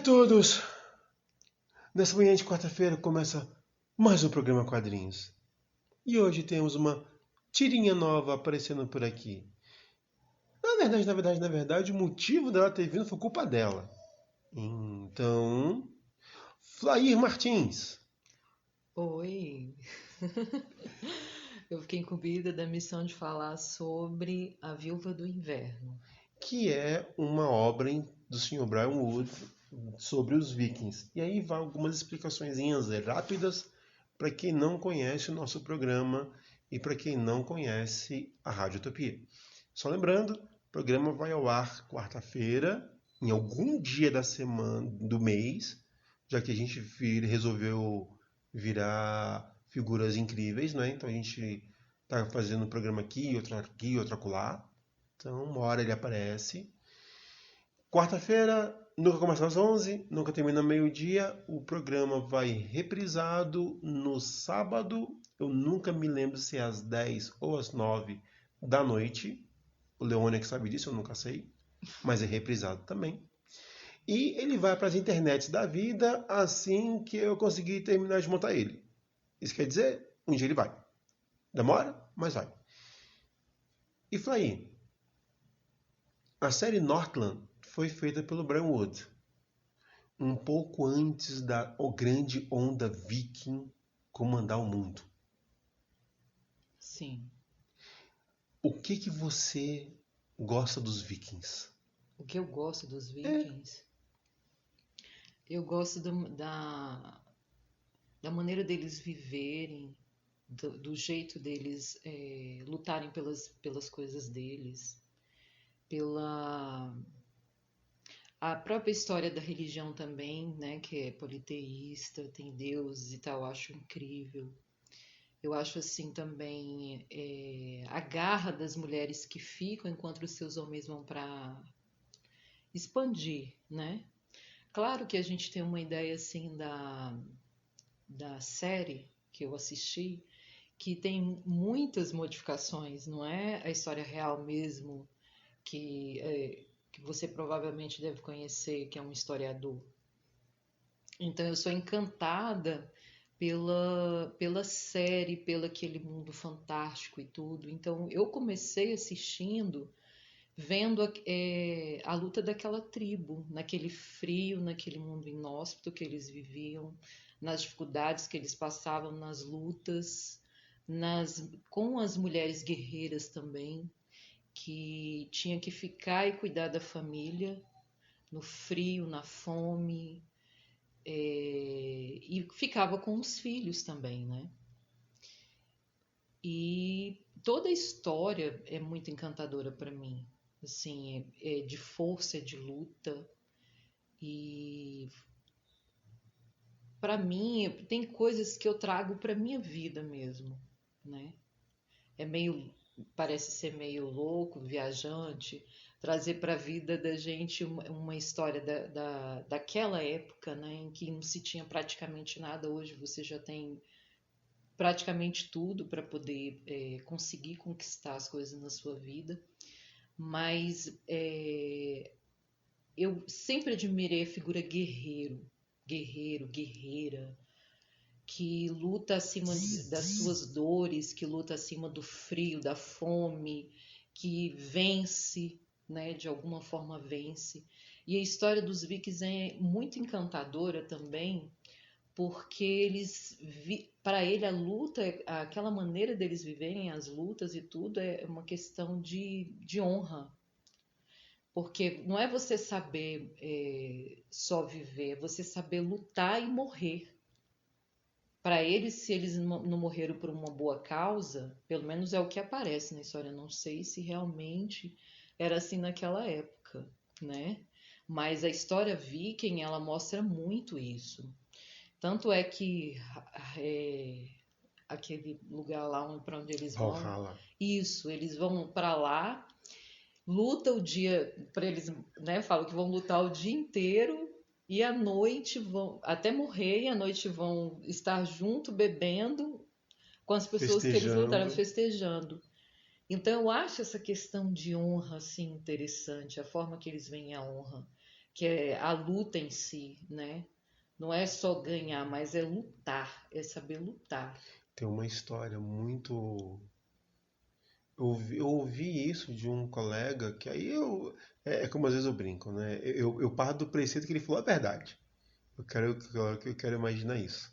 todos! Nessa manhã de quarta-feira começa mais um programa Quadrinhos. E hoje temos uma tirinha nova aparecendo por aqui. Na verdade, o motivo dela ter vindo foi culpa dela. Então, Flair Martins. Oi! Eu fiquei incumbida da missão de falar sobre A Viúva do Inverno. Que é uma obra do Sr. Brian Wood sobre os Vikings. E aí vai algumas explicações rápidas para quem não conhece o nosso programa e para quem não conhece a Rádio Utopia. Só lembrando, o programa vai ao ar quarta-feira, em algum dia da semana, do mês, já que a gente resolveu virar figuras incríveis, né? Então a gente está fazendo um programa aqui, outro acolá. Então, uma hora ele aparece. Quarta-feira, nunca começa às 11, nunca termina meio-dia. O programa vai reprisado no sábado. Eu nunca me lembro se é às 10 ou às 9 da noite. O Leone é que sabe disso, eu nunca sei. Mas é reprisado também. E ele vai para as internets da vida assim que eu conseguir terminar de montar ele. Isso quer dizer, um dia ele vai. Demora, mas vai. E Flair, a série Northland foi feita pelo Brian Wood, um pouco antes da grande onda viking comandar o mundo. Sim. O que você gosta dos vikings? O que eu gosto dos Vikings? Eu gosto da maneira deles viverem, do jeito deles lutarem pelas coisas deles, pela a própria história da religião também, né, que é politeísta, tem deuses e tal, eu acho incrível. Eu acho assim também a garra das mulheres que ficam enquanto os seus homens vão para expandir, né? Claro que a gente tem uma ideia assim da série que eu assisti, que tem muitas modificações, não é a história real mesmo que você provavelmente deve conhecer, que é um historiador. Então eu sou encantada pela série, pelo aquele mundo fantástico e tudo. Então eu comecei assistindo, vendo a luta daquela tribo, naquele frio, naquele mundo inóspito que eles viviam, nas dificuldades que eles passavam, nas lutas, com as mulheres guerreiras também, que tinha que ficar e cuidar da família no frio, na fome, e ficava com os filhos também, né? E toda a história é muito encantadora para mim, assim, é de força, é de luta e para mim tem coisas que eu trago para minha vida mesmo, né? É meio parece ser meio louco, viajante, trazer para a vida da gente uma história daquela época, né, em que não se tinha praticamente nada. Hoje você já tem praticamente tudo para poder conseguir conquistar as coisas na sua vida, mas eu sempre admirei a figura guerreira, que luta acima das suas dores, que luta acima do frio, da fome, que vence, né, de alguma forma vence. E a história dos Vikings é muito encantadora também, porque para ele a luta, aquela maneira deles viverem as lutas e tudo é uma questão de honra. Porque não é você saber só viver, é você saber lutar e morrer. Para eles, se eles não morreram por uma boa causa, pelo menos é o que aparece na história. Eu não sei se realmente era assim naquela época, né? Mas a história viking, ela mostra muito isso. Tanto é que é, aquele lugar lá para onde eles vão, Valhalla. isso, eles vão para lá, luta o dia, para eles, né, falam que vão lutar o dia inteiro e à noite vão, até morrer, e à noite vão estar junto bebendo com as pessoas que eles lutaram, Festejando. festejando. Então eu acho essa questão de honra assim interessante, a forma que eles veem a honra, que é a luta em si, né? Não é só ganhar, mas é lutar, é saber lutar. Tem uma história muito. Eu ouvi isso de um colega, que aí eu. É como às vezes eu brinco, né? Eu parto do preceito que ele falou a verdade. Eu quero imaginar isso.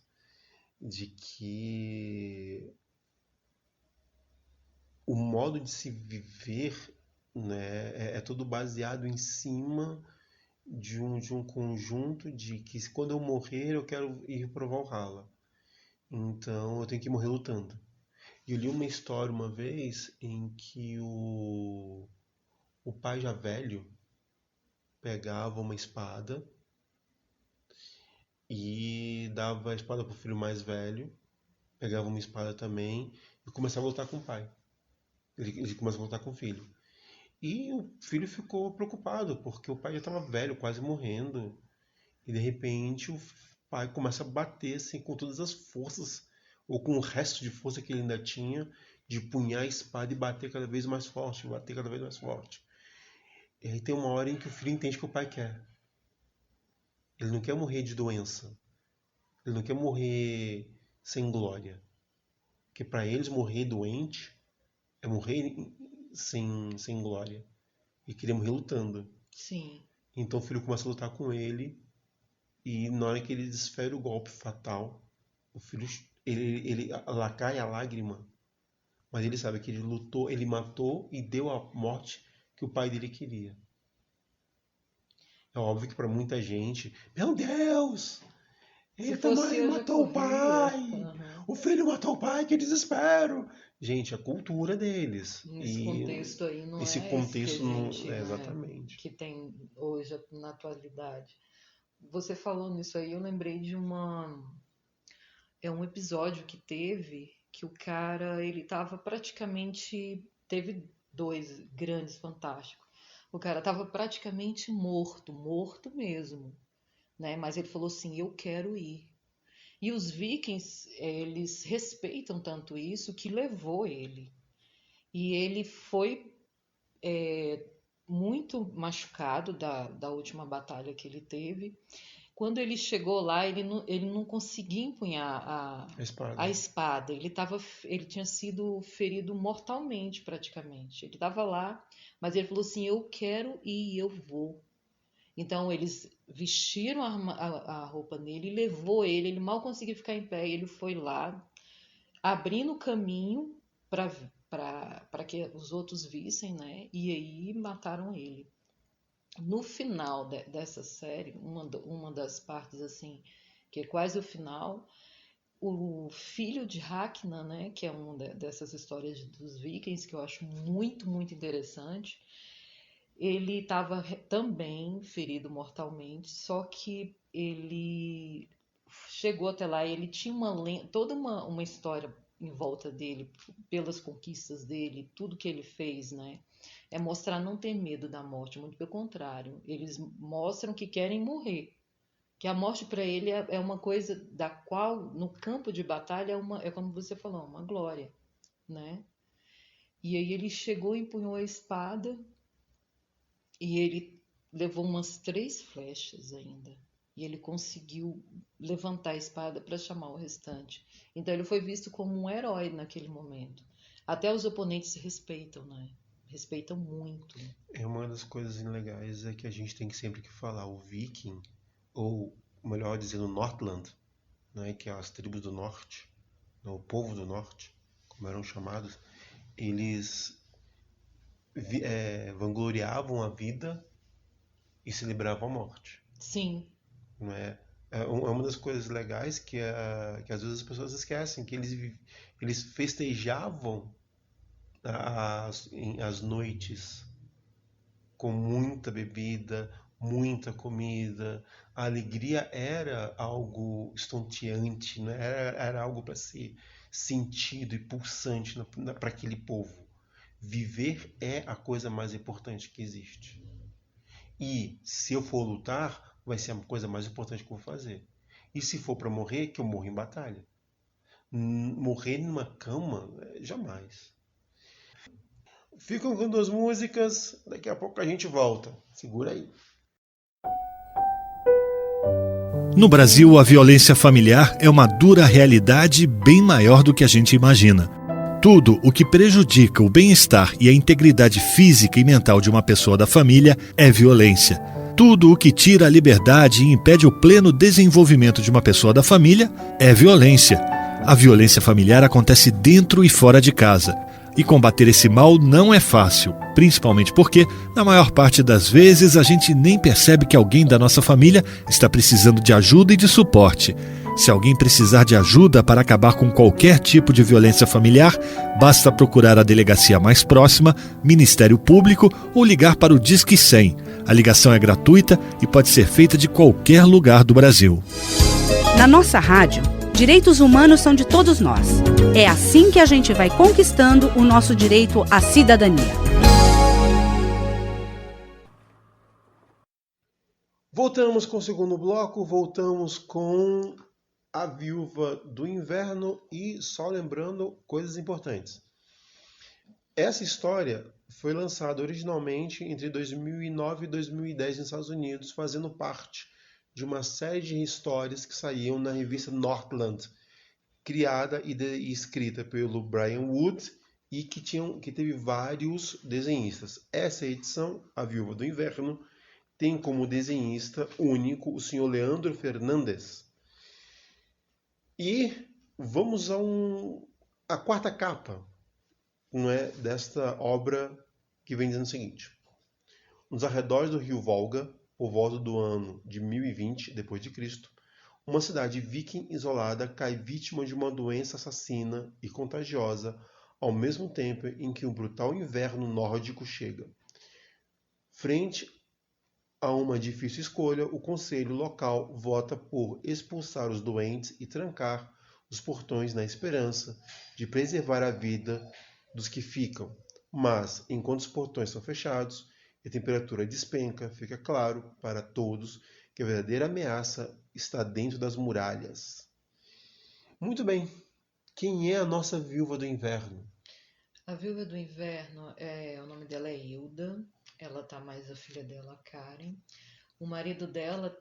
De que o modo de se viver, né, é todo baseado em cima de um conjunto de que quando eu morrer eu quero ir pro Valhalla. Então eu tenho que morrer lutando. E eu li uma história uma vez em que o pai já velho pegava uma espada e dava a espada pro filho mais velho, pegava uma espada também e começava a lutar com o pai. Ele começa a lutar com o filho. E o filho ficou preocupado, porque o pai já estava velho, quase morrendo. E de repente o pai começa a bater assim, com todas as forças, ou com o resto de força que ele ainda tinha, de punhar a espada e bater cada vez mais forte, bater cada vez mais forte. E aí tem uma hora em que o filho entende que o pai quer. Ele não quer morrer de doença. Ele não quer morrer sem glória. Porque para eles morrer doente é morrer sem glória. E querer morrer lutando. Sim. Então o filho começa a lutar com ele. E na hora que ele desfere o golpe fatal, o filho, lá cai a lágrima, mas ele sabe que ele lutou, ele matou e deu a morte que o pai dele queria. É óbvio que para muita gente, meu Deus, Se ele fosse também eu, já matou o corria. pai, Aham. o filho matou o pai, que desespero. Gente, a cultura deles Nesse e contexto aí, não esse é esse que a contexto não gente, é né, exatamente. que tem hoje na atualidade. Você falou nisso aí, eu lembrei de um episódio que teve que o cara, ele tava praticamente, teve dois grandes fantásticos. O cara tava praticamente morto, morto mesmo, né? Mas ele falou assim, eu quero ir. E os vikings, eles respeitam tanto isso que levou ele. E ele foi muito machucado da última batalha que ele teve. Quando ele chegou lá, ele não conseguia empunhar A a espada. espada. Ele tinha sido ferido mortalmente, praticamente. Ele estava lá, mas ele falou assim: Eu quero ir, eu vou. Então eles vestiram a roupa nele e levou ele. Ele mal conseguia ficar em pé. Ele foi lá, abrindo o caminho para que os outros vissem, né? E aí mataram ele. No final dessa série, uma das partes assim, que é quase o final, o filho de Ragnar, né, que é uma dessas histórias dos vikings que eu acho muito, muito interessante, ele estava também ferido mortalmente, só que ele chegou até lá e ele tinha toda uma história em volta dele, pelas conquistas dele, tudo que ele fez, né? É mostrar não ter medo da morte, muito pelo contrário. Eles mostram que querem morrer. Que a morte para ele é uma coisa da qual, no campo de batalha, é como você falou, uma glória, né? E aí ele chegou, empunhou a espada e ele levou umas 3 flechas ainda. E ele conseguiu levantar a espada para chamar o restante. Então ele foi visto como um herói naquele momento. Até os oponentes se respeitam, né? Respeitam muito. É uma das coisas legais é que a gente tem que sempre que falar o viking, ou melhor dizendo, Northland, né, que é as tribos do norte, né, o povo do norte, como eram chamados, eles vangloriavam a vida e celebravam a morte. Sim, Não é? É uma das coisas legais que às vezes as pessoas esquecem, que eles festejavam as noites com muita bebida, muita comida. A alegria era algo estonteante, né? Era algo para ser sentido e pulsante para aquele povo. Viver é a coisa mais importante que existe. E se eu for lutar, vai ser a coisa mais importante que eu vou fazer. E se for para morrer, que eu morro em batalha. Morrer numa cama, jamais. Ficam com 2 músicas, daqui a pouco a gente volta. Segura aí. No Brasil, a violência familiar é uma dura realidade bem maior do que a gente imagina. Tudo o que prejudica o bem-estar e a integridade física e mental de uma pessoa da família é violência. Tudo o que tira a liberdade e impede o pleno desenvolvimento de uma pessoa da família é violência. A violência familiar acontece dentro e fora de casa. E combater esse mal não é fácil, principalmente porque, na maior parte das vezes, a gente nem percebe que alguém da nossa família está precisando de ajuda e de suporte. Se alguém precisar de ajuda para acabar com qualquer tipo de violência familiar, basta procurar a delegacia mais próxima, Ministério Público ou ligar para o Disque 100. A ligação é gratuita e pode ser feita de qualquer lugar do Brasil. Na nossa rádio, direitos humanos são de todos nós. É assim que a gente vai conquistando o nosso direito à cidadania. Voltamos com o segundo bloco, voltamos com A Viúva do Inverno e só lembrando coisas importantes. Essa história foi lançada originalmente entre 2009 e 2010 nos Estados Unidos, fazendo parte de uma série de histórias que saíam na revista Northland, criada e escrita pelo Brian Wood e que teve vários desenhistas. Essa edição, A Viúva do Inverno, tem como desenhista único o senhor Leandro Fernandes. E vamos à quarta capa, não é, desta obra, que vem dizendo o seguinte: nos arredores do rio Volga, por volta do ano de 1020 d.C., uma cidade viking isolada cai vítima de uma doença assassina e contagiosa ao mesmo tempo em que um brutal inverno nórdico chega. Frente a uma difícil escolha, o conselho local vota por expulsar os doentes e trancar os portões na esperança de preservar a vida dos que ficam. Mas, enquanto os portões são fechados e a temperatura despenca, fica claro para todos que a verdadeira ameaça está dentro das muralhas. Muito bem. Quem é a nossa Viúva do Inverno? A Viúva do Inverno, o nome dela é Hilda. Ela tá mais a filha dela, Karen. O marido dela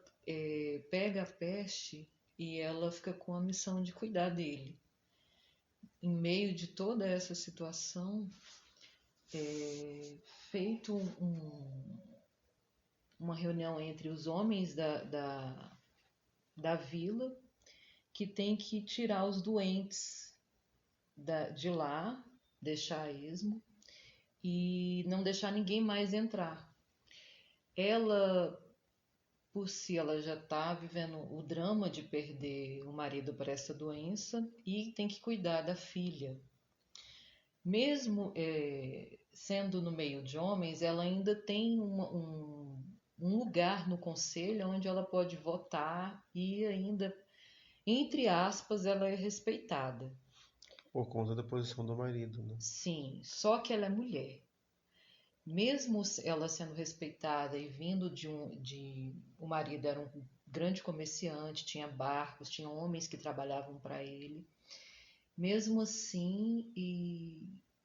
pega a peste e ela fica com a missão de cuidar dele. Em meio de toda essa situação, feito uma reunião entre os homens da vila, que tem que tirar os doentes de lá, deixar a esmo, e não deixar ninguém mais entrar. Ela, por si, ela já está vivendo o drama de perder o marido para essa doença e tem que cuidar da filha. Mesmo sendo no meio de homens, ela ainda tem um lugar no conselho onde ela pode votar e ainda, entre aspas, ela é respeitada. Por conta da posição do marido, né? Sim, só que ela é mulher. Mesmo ela sendo respeitada e vindo o marido era um grande comerciante, tinha barcos, tinha homens que trabalhavam para ele. Mesmo assim,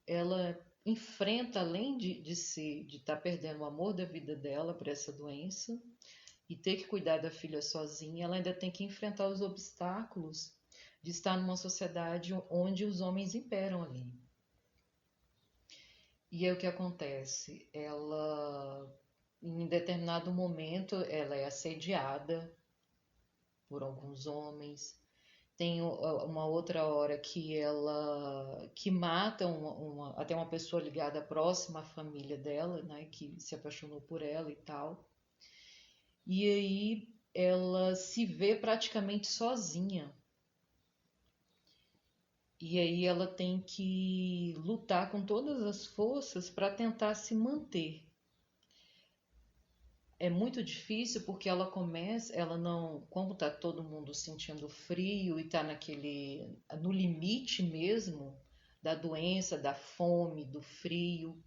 ela enfrenta, além de estar perdendo o amor da vida dela por essa doença e ter que cuidar da filha sozinha, ela ainda tem que enfrentar os obstáculos de estar numa sociedade onde os homens imperam ali. E aí o que acontece? Ela, em determinado momento, ela é assediada por alguns homens. Tem uma outra hora que mata até uma pessoa ligada próxima à família dela, né, que se apaixonou por ela e tal. E aí ela se vê praticamente sozinha. E aí ela tem que lutar com todas as forças para tentar se manter. É muito difícil porque ela não, como tá todo mundo sentindo frio e tá no limite mesmo da doença, da fome, do frio,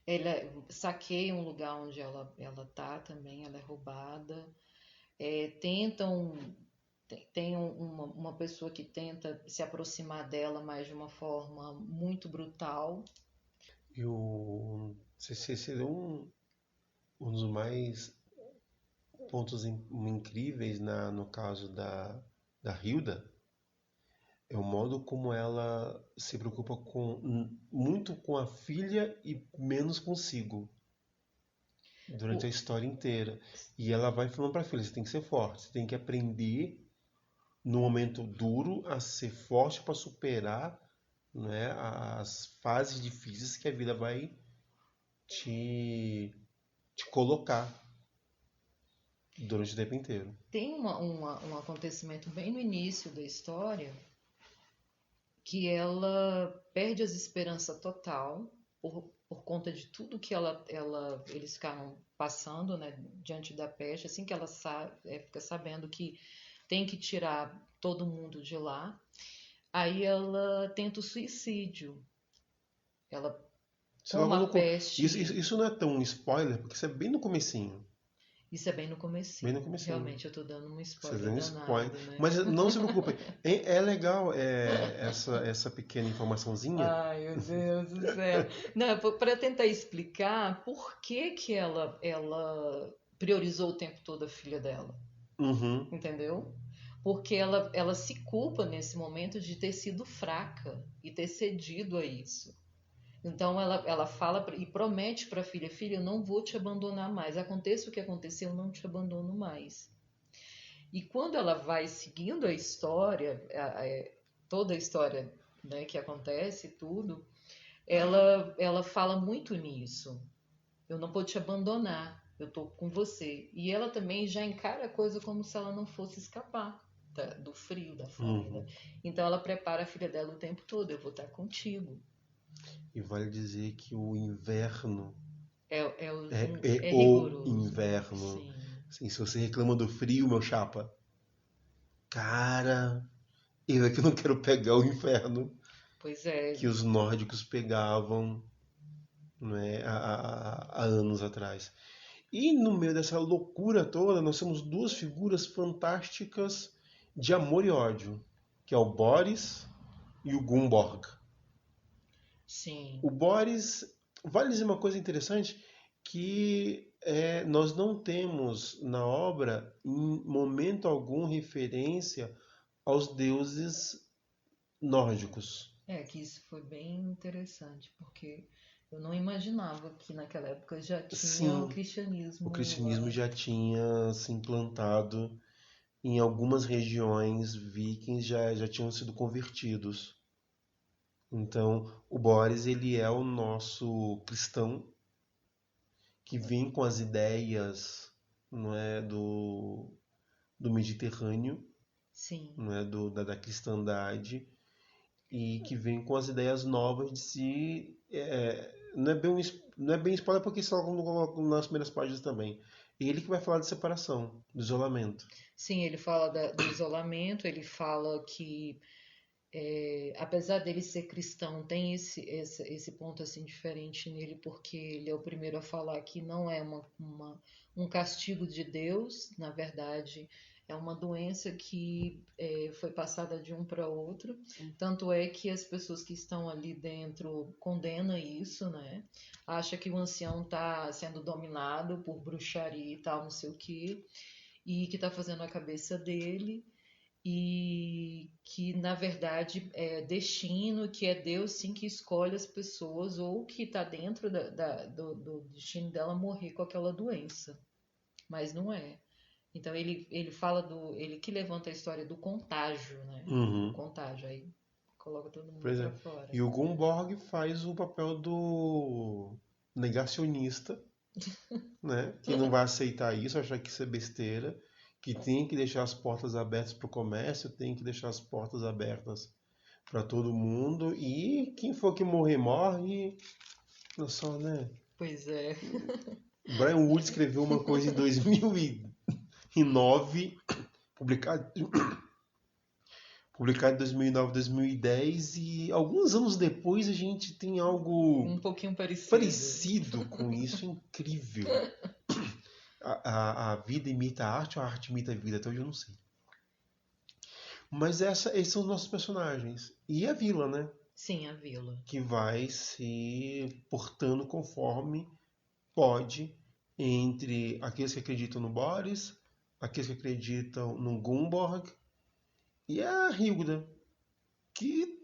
ela saqueia um lugar onde ela tá também, ela é roubada, tem uma pessoa que tenta se aproximar dela, mas de uma forma muito brutal. E esse é um dos mais pontos incríveis no caso da Hilda é o modo como ela se preocupa muito com a filha e menos consigo durante a história inteira. E ela vai falando para a filha, você tem que ser forte, você tem que aprender no momento duro a ser forte para superar, né, as fases difíceis que a vida vai te colocar durante o tempo inteiro. Tem um acontecimento bem no início da história que ela perde as esperanças total por conta de tudo que eles ficaram passando, né, diante da peste, assim que ela fica sabendo que tem que tirar todo mundo de lá. Aí ela tenta o suicídio. Ela, como a peste... Isso não é tão um spoiler, porque isso é bem no comecinho. Isso é bem no comecinho. Bem no comecinho. Realmente, eu tô dando um spoiler Você dando spoiler. Né? Mas não se preocupe. É legal essa pequena informaçãozinha. Ai, meu Deus do céu. Não, para tentar explicar por que ela priorizou o tempo todo a filha dela. Uhum. Entendeu? Porque ela se culpa nesse momento de ter sido fraca e ter cedido a isso. Então ela fala e promete para a filha, filha, eu não vou te abandonar mais. Aconteça o que acontecer, eu não te abandono mais. E quando ela vai seguindo a história, toda a história, né, que acontece, tudo, ela fala muito nisso. Eu não vou te abandonar, eu tô com você. E ela também já encara a coisa como se ela não fosse escapar do frio, da fome. Né? Então ela prepara a filha dela o tempo todo, eu vou estar contigo. E vale dizer que o inverno é o inverno. Sim. Assim, se você reclama do frio, meu chapa, cara, eu é que não quero pegar o inverno. Pois é. Que os nórdicos pegavam, né, há anos atrás. E no meio dessa loucura toda, nós temos duas figuras fantásticas de amor e ódio, que é o Boris e o Gunborg. Sim. O Boris, vale dizer uma coisa interessante, que nós não temos na obra, em momento algum, referência aos deuses nórdicos. Que isso foi bem interessante, porque eu não imaginava que naquela época já tinha o cristianismo. O cristianismo já tinha se implantado em algumas regiões, vikings já tinham sido convertidos. Então, o Boris, ele é o nosso cristão que vem com as ideias, não é, do Mediterrâneo, Sim. não é, da cristandade, e que vem com as ideias novas de si. Não é bem spoiler, porque isso coloca nas primeiras páginas também. Ele que vai falar de separação, do isolamento. Sim, ele fala do isolamento, ele fala que apesar dele ser cristão, tem esse ponto assim diferente nele, porque ele é o primeiro a falar que não é um castigo de Deus, na verdade é uma doença que foi passada de um para outro. Sim. Tanto é que as pessoas que estão ali dentro condenam isso, né? Acha que o ancião está sendo dominado por bruxaria e tal, não sei o quê, e que está fazendo a cabeça dele. E que na verdade é destino, que é Deus sim que escolhe as pessoas, ou que está dentro do destino dela morrer com aquela doença, mas não é. Então ele fala ele que levanta a história do contágio, né? Uhum. O contágio, aí coloca todo mundo pra fora. E o Gunborg faz o papel do negacionista, né? Que não vai aceitar isso, achar que isso é besteira, que tem que deixar as portas abertas para o comércio, tem que deixar as portas abertas para todo mundo, e quem for que morrer, morre. Não só, né? Pois é. Brian Wood escreveu uma coisa em 2009, publicado em 2009, 2010, e alguns anos depois a gente tem algo um pouquinho parecido com isso, incrível. A vida imita a arte ou a arte imita a vida? Até hoje eu não sei. Mas esses são os nossos personagens. E a vila, né? Sim, a vila. Que vai se portando conforme pode entre aqueles que acreditam no Boris, aqueles que acreditam no Gunborg e a Hilda, que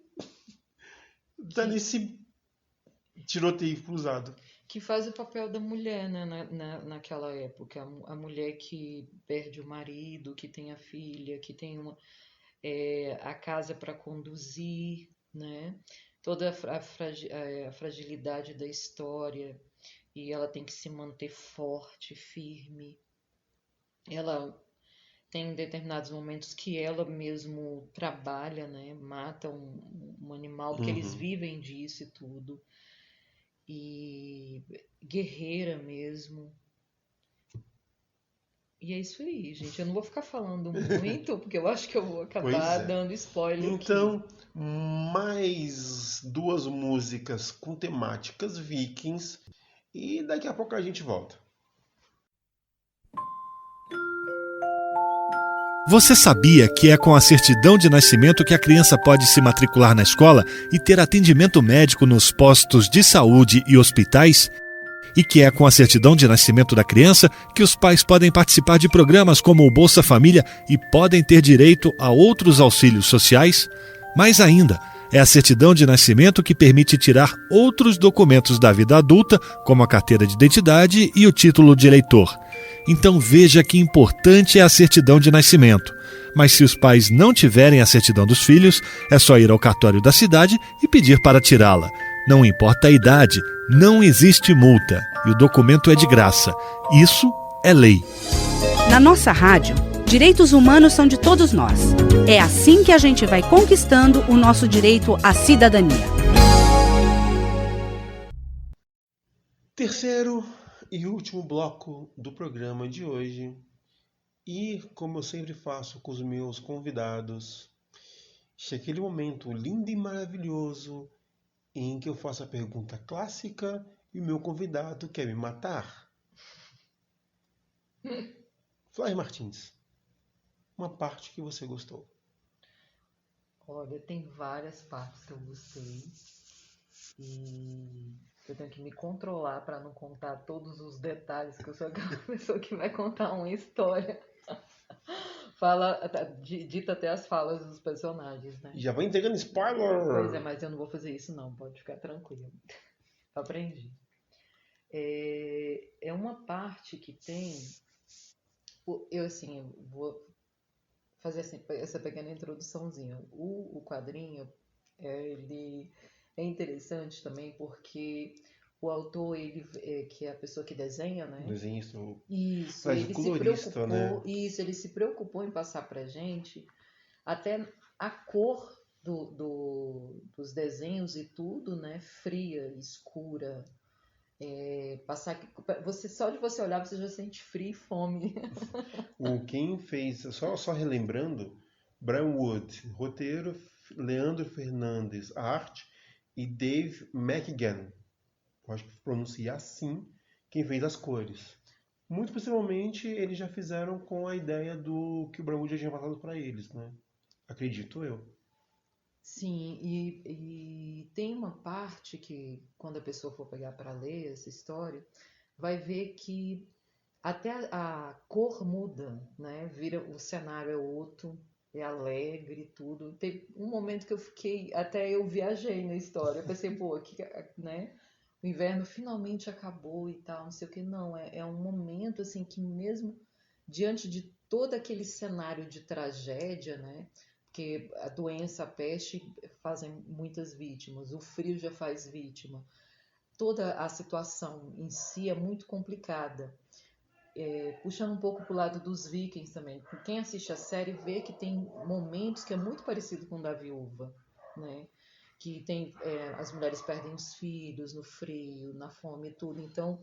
tá nesse tiroteio cruzado. Que faz o papel da mulher, né, naquela época. A mulher que perde o marido, que tem a filha, que tem a casa para conduzir, né? Toda a fragilidade da história, e ela tem que se manter forte, firme. Ela tem determinados momentos que ela mesmo trabalha, né? Mata um animal, porque eles vivem disso e tudo. E guerreira mesmo. E é isso aí, gente. Eu não vou ficar falando muito, porque eu acho que eu vou acabar dando spoiler então, aqui. Mais 2 músicas com temáticas vikings e daqui a pouco a gente volta. Você sabia que é com a certidão de nascimento que a criança pode se matricular na escola e ter atendimento médico nos postos de saúde e hospitais? E que é com a certidão de nascimento da criança que os pais podem participar de programas como o Bolsa Família e podem ter direito a outros auxílios sociais? Mais ainda, é a certidão de nascimento que permite tirar outros documentos da vida adulta, como a carteira de identidade e o título de eleitor. Então veja que importante é a certidão de nascimento. Mas se os pais não tiverem a certidão dos filhos, é só ir ao cartório da cidade e pedir para tirá-la. Não importa a idade, não existe multa e o documento é de graça. Isso é lei. Na nossa rádio, direitos humanos são de todos nós. É assim que a gente vai conquistando o nosso direito à cidadania. Terceiro e último bloco do programa de hoje. E como eu sempre faço com os meus convidados, chega aquele momento lindo e maravilhoso em que eu faço a pergunta clássica e o meu convidado quer me matar. Flávia Martins, uma parte que você gostou? Olha, tem várias partes que eu gostei e eu tenho que me controlar para não contar todos os detalhes, que eu sou aquela pessoa que vai contar uma história. Dita até as falas dos personagens, né? Já vai entregando spoiler! Pois é, mas eu não vou fazer isso não, pode ficar tranquilo. Aprendi. É uma parte que tem... eu vou fazer assim, essa pequena introduçãozinha. O quadrinho, ele é interessante também porque o autor, que é a pessoa que desenha, né? Desenhista, isso, ele colorista, preocupou, né? Isso, ele se preocupou em passar pra gente até a cor dos desenhos e tudo, né? Fria, escura. Só de você olhar, você já sente frio e fome. Quem fez, só relembrando, Brian Wood, roteiro, Leandro Fernandes, arte, e Dave McGann, acho que pronuncia assim, quem fez as cores. Muito possivelmente eles já fizeram com a ideia do que o Brian Wood já tinha passado para eles, né? Acredito eu. Sim, e tem uma parte que, quando a pessoa for pegar para ler essa história, vai ver que até a cor muda, né? O cenário é outro, é alegre e tudo. Tem um momento que até eu viajei na história, eu pensei, pô, aqui, né? O inverno finalmente acabou e tal, não sei o que. Não, é um momento assim que mesmo diante de todo aquele cenário de tragédia, né? Porque a doença, a peste fazem muitas vítimas, o frio já faz vítima. Toda a situação em si é muito complicada. Puxando um pouco para o lado dos vikings também. Quem assiste a série vê que tem momentos que é muito parecido com o da viúva, né? Que tem, as mulheres perdem os filhos no frio, na fome e tudo. Então,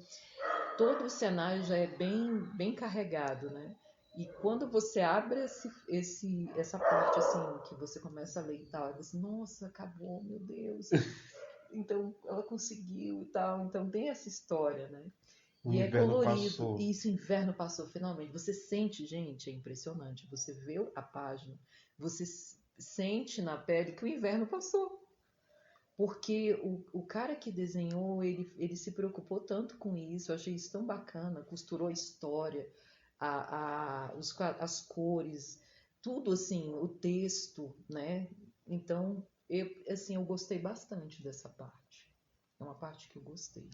todo o cenário já é bem, bem carregado, né? E quando você abre essa parte assim, que você começa a ler e tal, você, nossa, acabou, meu Deus. Então, ela conseguiu e tal. Então, tem essa história, né? E é colorido. E esse inverno passou finalmente. Você sente, gente, é impressionante. Você vê a página, você sente na pele que o inverno passou. Porque o cara que desenhou, ele se preocupou tanto com isso, eu achei isso tão bacana, costurou a história, as cores, tudo assim, o texto, né? Então, eu gostei bastante dessa parte. É uma parte que eu gostei.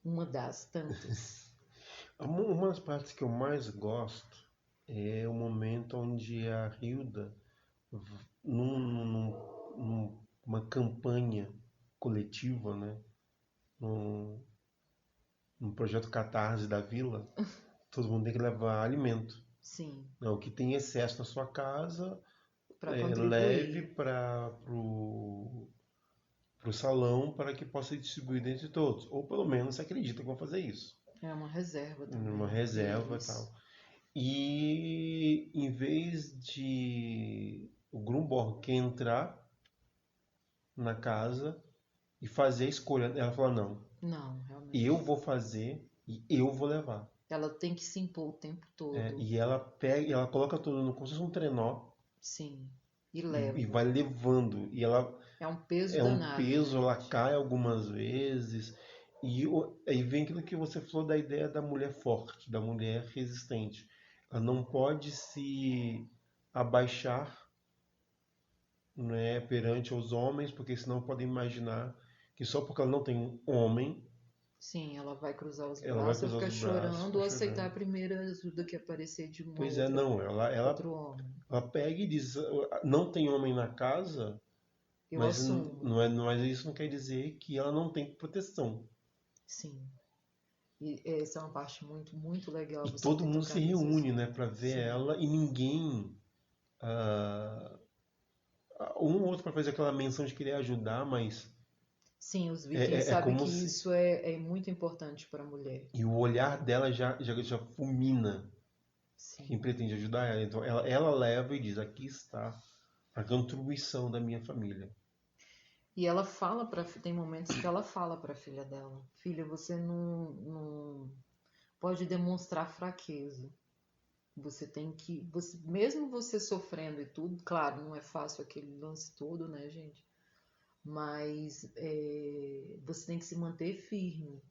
Uma das tantas. Uma das partes que eu mais gosto é o momento onde a Hilda, numa campanha coletiva, né? Num projeto Catarse da vila, todo mundo tem que levar alimento. Sim, O que tem excesso na sua casa, para leve contribuir. para o salão para que possa ser distribuído entre todos. Ou pelo menos se acredita que vão fazer isso. É uma reserva também. Uma reserva e Isso. tal. E em vez de o Grunborg entrar na casa e fazer a escolha, ela fala, não, Não, realmente. eu vou fazer e eu vou levar. Ela tem que se impor o tempo todo. E ela pega, ela coloca tudo como se fosse um trenó. Sim. E leva. E vai levando. E ela É um peso é um danado. peso, ela gente. cai algumas vezes. E aí vem aquilo que você falou da ideia da mulher forte, da mulher resistente. Ela não pode se abaixar, né, perante os homens, porque senão podem imaginar que só porque ela não tem homem, Sim, ela vai cruzar os ela vai braços, cruzar ficar os braços, chorando ficar ou aceitar chorando. a primeira ajuda que aparecer de uma Pois outra, é, não, ela outro homem. pega e diz, não tem homem na casa, Eu mas assumo. mas isso não quer dizer que ela não tem proteção. Sim. E essa é uma parte muito, muito legal. E Você todo ter mundo se tocado nesse reúne, assunto. né, para ver Sim. ela e ninguém, um ou outro para fazer aquela menção de querer ajudar, mas Sim, os vikings sabem como que se... isso é muito importante para a mulher. E o olhar dela já fulmina Sim. quem pretende ajudar ela. Então ela leva e diz, aqui está a contribuição da minha família. E ela fala tem momentos que ela fala para a filha dela: filha, você não pode demonstrar fraqueza. Você tem que, mesmo você sofrendo e tudo, claro, não é fácil aquele lance todo, né, gente? Mas você tem que se manter firme.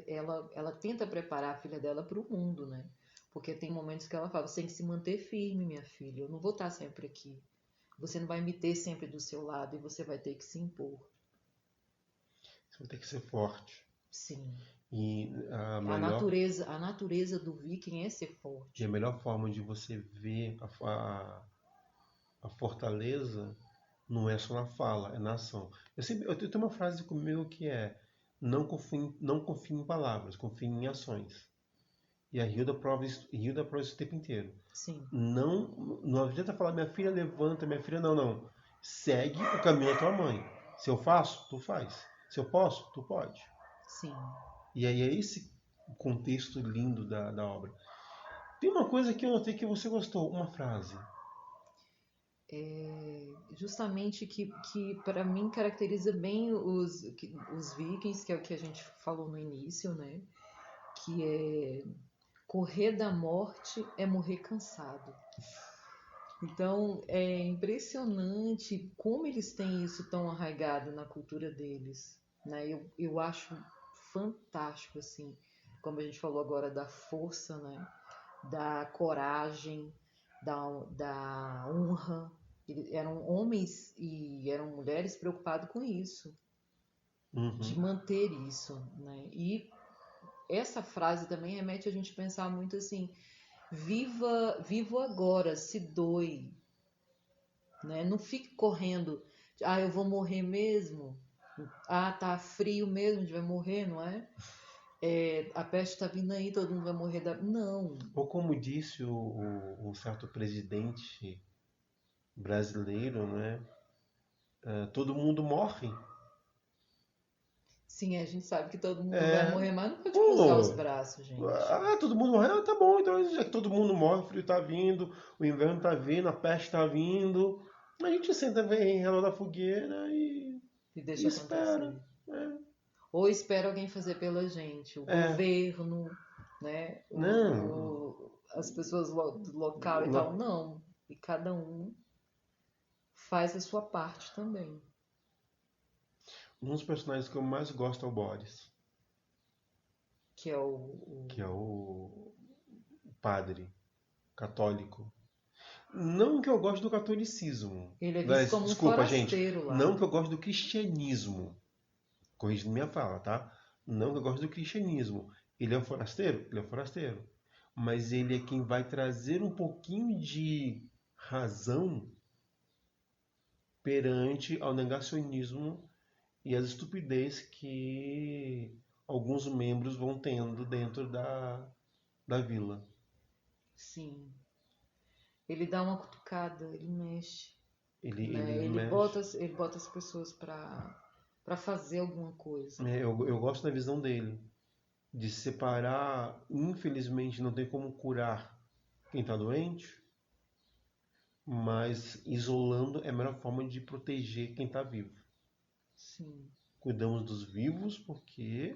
Ela tenta preparar a filha dela para o mundo, né? Porque tem momentos que ela fala: você tem que se manter firme, minha filha. Eu não vou estar sempre aqui. Você não vai me ter sempre do seu lado e você vai ter que se impor. Você vai ter que ser forte. Sim. E A natureza do viking é ser forte. E a melhor forma de você ver a fortaleza não é só na fala, é na ação. Eu tenho uma frase comigo que é: não confie em palavras, confie em ações. E a Hilda prova isso o tempo inteiro. Sim. Não adianta falar, minha filha levanta, minha filha não. Segue o caminho da tua mãe. Se eu faço, tu faz. Se eu posso, tu pode. Sim. E aí é esse o contexto lindo da obra. Tem uma coisa que eu notei que você gostou, uma frase. Justamente que para mim caracteriza bem os vikings, que é o que a gente falou no início, né? Que é: correr da morte é morrer cansado. Então é impressionante como eles têm isso tão arraigado na cultura deles, né? Eu acho fantástico, assim, como a gente falou agora, da força, né? Da coragem, da honra. Eram homens e eram mulheres preocupados com isso, de manter isso, né? E essa frase também remete a gente pensar muito assim: viva agora, se doe, né? Não fique correndo, eu vou morrer mesmo, tá frio mesmo, a gente vai morrer, não é? A peste tá vindo aí, todo mundo vai morrer Não. Ou como disse um certo presidente brasileiro, né? Todo mundo morre. Sim, a gente sabe que todo mundo vai morrer, mas não pode Pô, cruzar os braços, gente. Todo mundo morreu? Tá bom, então já que todo mundo morre, o frio tá vindo, o inverno tá vindo, a peste tá vindo, a gente senta em redor da fogueira e deixa espera. acontecer. Ou espera alguém fazer pela gente, o governo, né? As pessoas do local e tal. Não. E cada um faz a sua parte também. Um dos personagens que eu mais gosto é o Boris. Que é o... Que é o padre católico. Não que eu goste do catolicismo. Ele é visto como Desculpa, um gente. forasteiro lá. Não que eu goste do cristianismo. Corrija minha fala, tá? Não que eu goste do cristianismo. Ele é um forasteiro? Ele é um forasteiro. Mas ele é quem vai trazer um pouquinho de razão perante ao negacionismo e as estupidez que alguns membros vão tendo dentro da vila. Sim. Ele dá uma cutucada, ele mexe. Ele Ele mexe. bota as pessoas para fazer alguma coisa. Eu gosto da visão dele. De separar, infelizmente não tem como curar quem está doente, mas isolando é a melhor forma de proteger quem está vivo. Sim. Cuidamos dos vivos, porque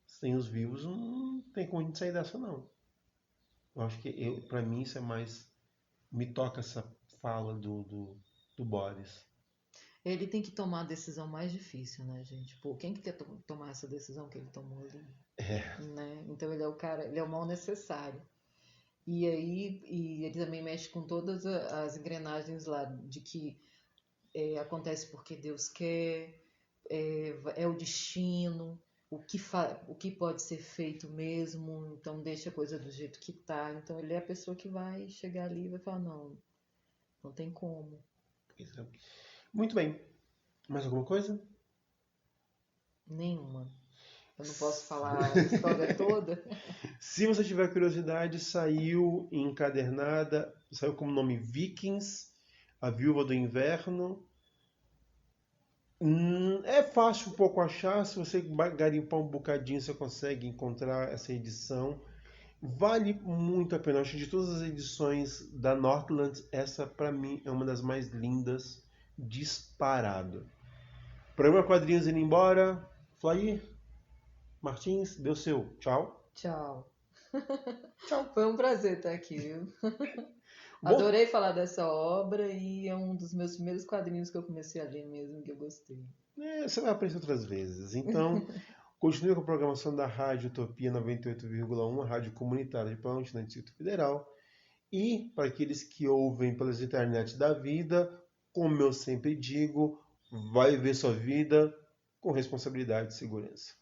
sem os vivos não tem como a gente sair dessa, não. Eu acho que, para mim, isso é mais... Me toca essa fala do Boris. Ele tem que tomar a decisão mais difícil, né, gente? Pô, quem que quer tomar essa decisão que ele tomou ali? Né? Então ele é o cara, ele é o mal necessário. E aí ele também mexe com todas as engrenagens lá de que acontece porque Deus quer, é o destino, o que pode ser feito mesmo, então deixa a coisa do jeito que tá. Então ele é a pessoa que vai chegar ali e vai falar, não tem como. Muito bem. Mais alguma coisa? Nenhuma. Eu não posso falar a história toda. Se você tiver curiosidade, saiu encadernada, saiu como nome Vikings, A Viúva do Inverno. É fácil um pouco achar, se você garimpar um bocadinho, você consegue encontrar essa edição. Vale muito a pena. Eu acho que de todas as edições da Northland, essa para mim é uma das mais lindas, disparado. Programa Quadrinhos indo embora. Flair Martins, deu seu. Tchau. Tchau. Tchau. Foi um prazer estar aqui, viu? Adorei falar dessa obra e é um dos meus primeiros quadrinhos que eu comecei a ler mesmo, que eu gostei. Você vai aparecer outras vezes. Então, continue com a programação da Rádio Utopia 98,1, a rádio comunitária de Planaltina, Distrito Federal. E, para aqueles que ouvem pelas internet da vida, como eu sempre digo, vai viver sua vida com responsabilidade e segurança.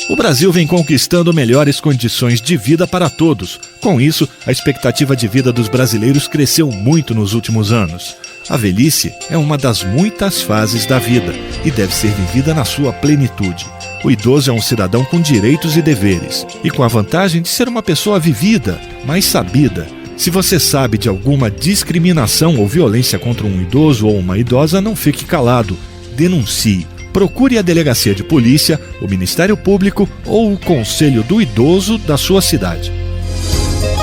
O Brasil vem conquistando melhores condições de vida para todos. Com isso, a expectativa de vida dos brasileiros cresceu muito nos últimos anos. A velhice é uma das muitas fases da vida e deve ser vivida na sua plenitude. O idoso é um cidadão com direitos e deveres e com a vantagem de ser uma pessoa vivida, mais sabida. Se você sabe de alguma discriminação ou violência contra um idoso ou uma idosa, não fique calado. Denuncie. Procure a Delegacia de Polícia, o Ministério Público ou o Conselho do Idoso da sua cidade.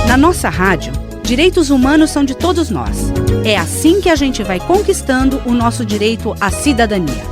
Na nossa rádio, direitos humanos são de todos nós. É assim que a gente vai conquistando o nosso direito à cidadania.